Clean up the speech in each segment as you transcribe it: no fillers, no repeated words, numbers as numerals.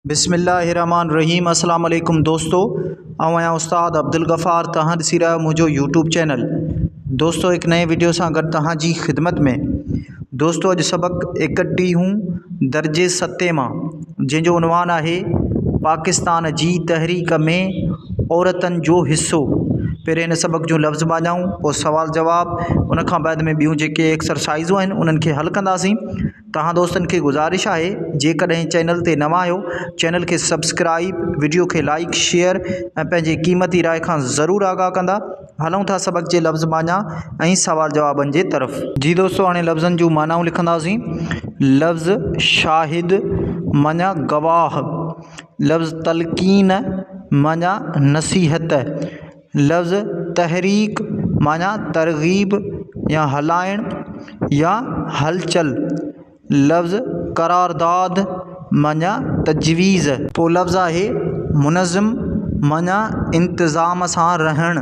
बिस्मिल्लाहिर्रहमानिर्रहीम। अस्सलाम वालेकुम दोस्तों, आया उस्ताद अब्दुल गफ़ार। तहां ॾिसी रहियो मुझो यूट्यूब चैनल। दोस्तों एक नए वीडियो से अगर तहां जी खिदमत में। दोस्तों अज सबक 31 दर्जे 7 मां जंहिंजो उनवान आहे पाकिस्तान जी तहरीक में औरतन जो हिस्सो। पहिरें इन सबक जो लफ़्ज़ बाजाऊं, पोइ सवाल जवाब, उन खां बाद में ॿियूं जेके एक्सरसाइज़ूं आहिनि उन्हनि खे हल कंदासीं। तहां दोस्तन खे गुज़ारिश आहे जेकॾहिं चैनल ते नवां आहियो चैनल के सब्सक्राइब, वीडियो के लाइक शेयर ऐं पंहिंजे क़ीमती राय खां ज़रूरु आगाह कंदा। हलूं था सबक जे लफ़्ज़ माना ऐं सवाल जवाबनि जे तरफ़। जी दोस्तों, हाणे लफ़्ज़नि जूं मानाऊं लिखंदासीं। लफ़्ज़ शाहिद माना गवाह, लफ़्ज़ तलकीन माना नसीहत, लफ़्ज़ तहरीक माना तरगीब या हलाइण या हलचल, लफ़्ज़ करारदाद माना तजवीज़। पोइ लफ़्ज़ आहे मुनज़्ज़म माना इंतज़ाम सां रहण,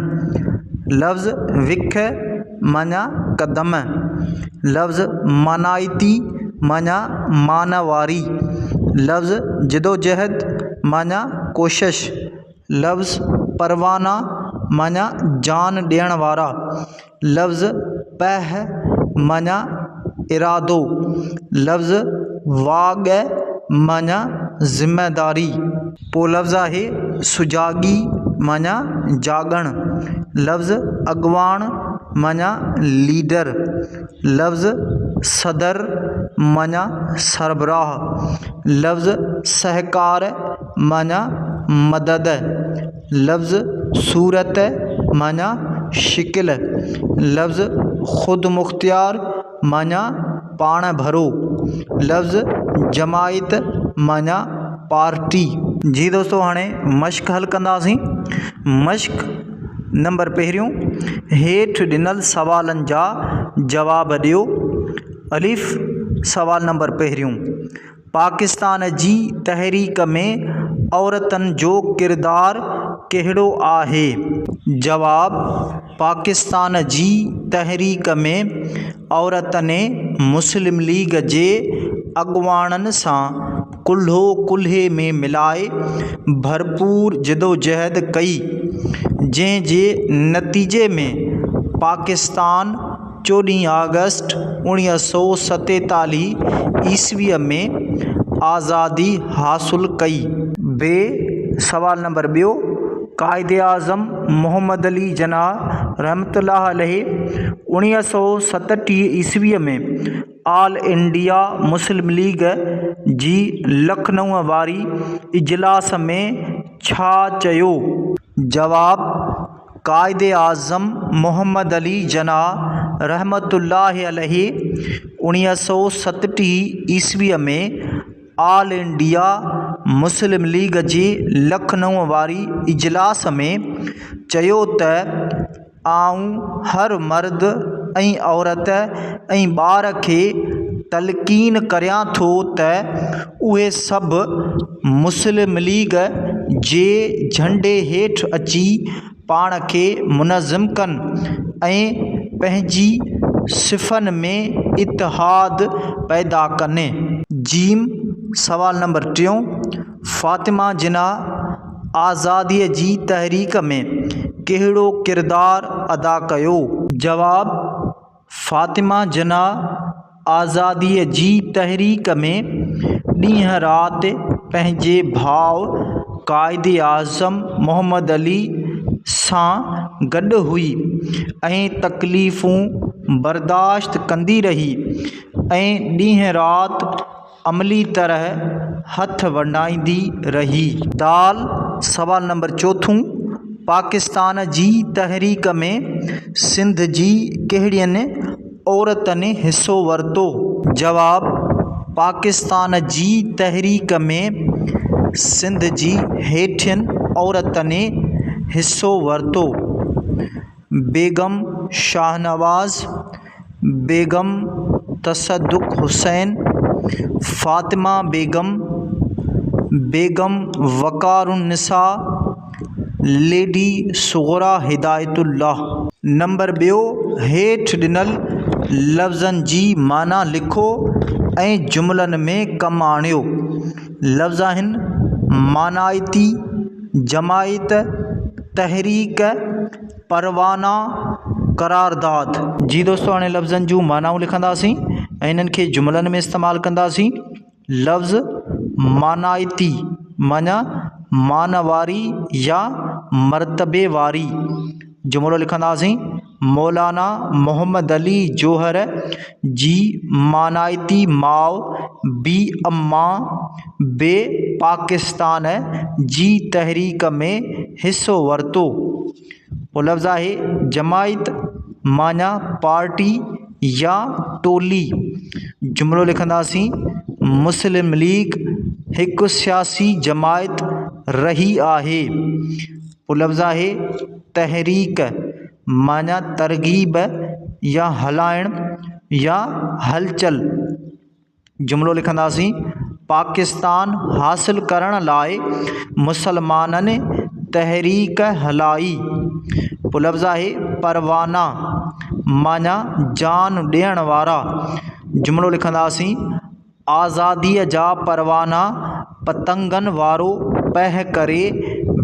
लफ़्ज़ विख माना कदम, लफ़्ज़ मानाइती माना मानवारी, लफ़्ज़ जिदोजहद माना कोशिश, लफ़्ज़ परवाना माना जान ॾियण वारा, लफ़्ज़ पह माना इरादो, लफ़्ज़ वाग माना ज़िम्मेदारी। पोइ लफ़्ज़ आहे सुजागी माना जागण, लफ़्ज़ अगवाण माना लीडर, लफ़्ज़ सदर माना सरबराह, लफ़्ज़ सहकार माना मदद, लफ़्ज़ सूरत माना शिकिल, लफ़्ज़ ख़ुद मुख्तियार माना पाण भरो, लफ़्ज़ जमायत माना पार्टी। जी दोस्तों, हाणे मश्क हल कंदासीं। मश्क नंबर पहिरियों, हेठि ॾिनल सवालनि जा जवाब ॾियो। अलिफ सवाल नंबर पहिरियों, पाकिस्तान जी तहरीक में औरतन जो किरदार कहिड़ो आहे? जवाब, पाकिस्तान जी तहरीक में औरतने मुस्लिम लीग जे अगवाणनि सां कुल्हो कुल्हे में मिलाए भरपूर जिदोजहद कई, जंहिंजे नतीजे में पाकिस्तान 14 अगस्त 1947 ईस्वीअ में आज़ादी हासिल कई। बे सवाल नंबर ॿियो, कायदे आज़म मोहम्मद अली जिन्ना रहमतुल्लाह अलैहि 1937 ईस्वीअ में ऑल इंडिया मुस्लिम लीग जी लखनऊ वारी इजलास में छा चयो? जवाब, कायदे आज़म मोहम्मद अली जिन्ना रहमतुल्लाह अलैहि 1937 ईस्वीअ में ऑल इंडिया मुस्लिम लीग जी लखनऊ वारी इजलास में चयो त आऊं हर मर्द ऐं औरत ऐं ॿार खे तलकीन करियां थो त उहे सभु मुस्लिम लीग जे झंडे हेठि अची पाण खे मुनज़्ज़म कनि ऐं पंहिंजी सिफ़नि में इतिहाद पैदा कनि। जीम सवाल नंबर टियों, फ़ातिमा जिन्ना आज़ादीअ जी तहरीक में कहिड़ो किरदार अदा कयो? जवाब, फ़ातिमा जिन्ना आज़ादीअ जी तहरीक में ॾींहं राति पंहिंजे भाउ कायदे आज़म मोहम्मद अली सां गॾु हुई ऐं तकलीफ़ूं बर्दाश्त कंदी रही ऐं ॾींहं राति अमली तरह हथ वंडाईंदी रही। दाल सवाल नंबर चौथों, पाकिस्तान जी तहरीक में सिंध जी कहिड़ियुनि औरतनि हिस्सो वरितो? जवाब, पाकिस्तान जी तहरीक में सिंध जी हेठियुनि औरतनि हिस्सो वरितो। बेगम शाहनवाज़, बेगम तसद्दुक़ हुसैन, फ़ातिमा बेगम, बेगम वक़ारुन्निसा, लेडी सुग़रा हिदायतुल्लाह। नंबर ॿियो, हेठि ॾिनल लफ़्ज़नि जी माना लिखो ऐं जुमलनि में कमु आणियो। लफ़्ज़ आहिनि मानाइती जमायत तहरीक परवाना करारदाद। जी दोस्तों हाणे लफ़्ज़नि जूं मानाऊं लिखंदासीं ऐं इन्हनि खे जुमलनि में इस्तेमालु कंदासीं। लफ़्ज़ मानाइती माना मान वारी या मर्तबे वारी। जुमलो लिखंदासीं मौलाना मोहम्मद अली जोहर जी मानाइती माउ बी अम्मा बे पाकिस्तान जी तहरीक में हिस्सो वरितो। पोइ लफ़्ज़ आहे जमायत माना पार्टी या टोली। जुमलो लिखंदासीं मुस्लिम लीग हिकु सियासी जमायत रही आहे। पोइ लफ़्ज़ आहे तहरीक माना तरगीब या हलाइण या हलचल। जुमलो लिखंदासीं पाकिस्तान हासिल करण लाइ मुसलमाननि तहरीक हलाई। पोइ लफ़्ज़ आहे परवाना माना जान ॾियण वारा। जुमलो लिखंदासीं आज़ादीअ जा परवाना पतंगनि वारो पह करे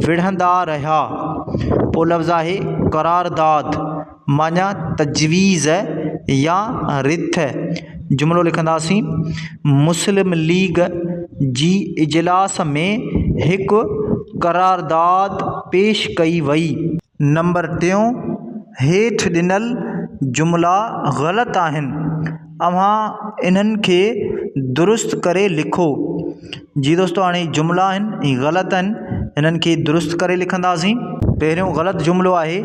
विढ़ंदा रहिया। पोइ लफ़्ज़ आहे करारदाद माना तजवीज़ या रिथ। जुमलो लिखंदासीं मुस्लिम लीग जी इजलास में हिकु करारदाद पेश कई वई। नंबर 3 हेठि ॾिनल जुमला ग़लति आहिनि, अव्हां इन्हनि खे दुरुस्त करे लिखो। जी दोस्तों हाणे जुमला आहिनि ही ग़लति आहिनि, इन्हनि खे दुरुस्त करे लिखंदासीं। पहिरियों ग़लति जुमिलो आहे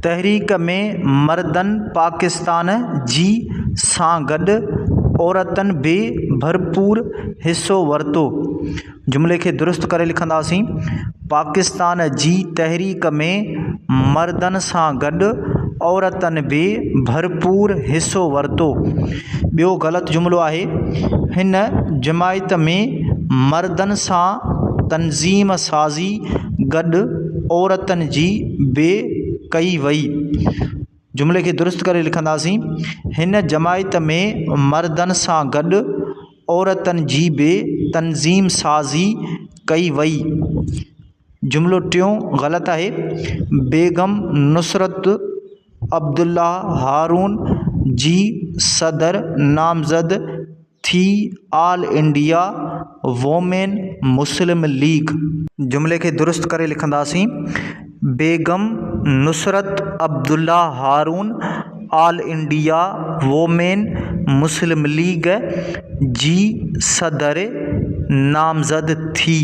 तहरीक में मर्दनि पाकिस्तान जी सां गॾु औरतनि बि भरपूर हिस्सो वरितो। जुमिले खे दुरुस्त करे लिखंदासीं पाकिस्तान जी तहरीक में मर्दनि सां गॾु औरतनि बि भरपूर हिस्सो वरितो। ॿियो ग़लति जुमिलो आहे हिन जमायत में मर्दनि सां तनज़ीम साज़ी गॾु औरतनि जी बि कई वई। जुमिले खे दुरुस्त करे लिखंदासीं हिन जमायत में मर्दनि सां गॾु औरतनि जी बि तनज़ीम साज़ी कई वई। जुमिलो टियों ग़लति आहे बेगम नुसरत अब्दुल्ला हारून जी सदर नामज़द थी All India Women Muslim League. जुमिले खे दुरुस्त करे लिखंदासीं Begum Nusrat Abdullah Haroon All India Women Muslim League जी सदर नामज़द थी।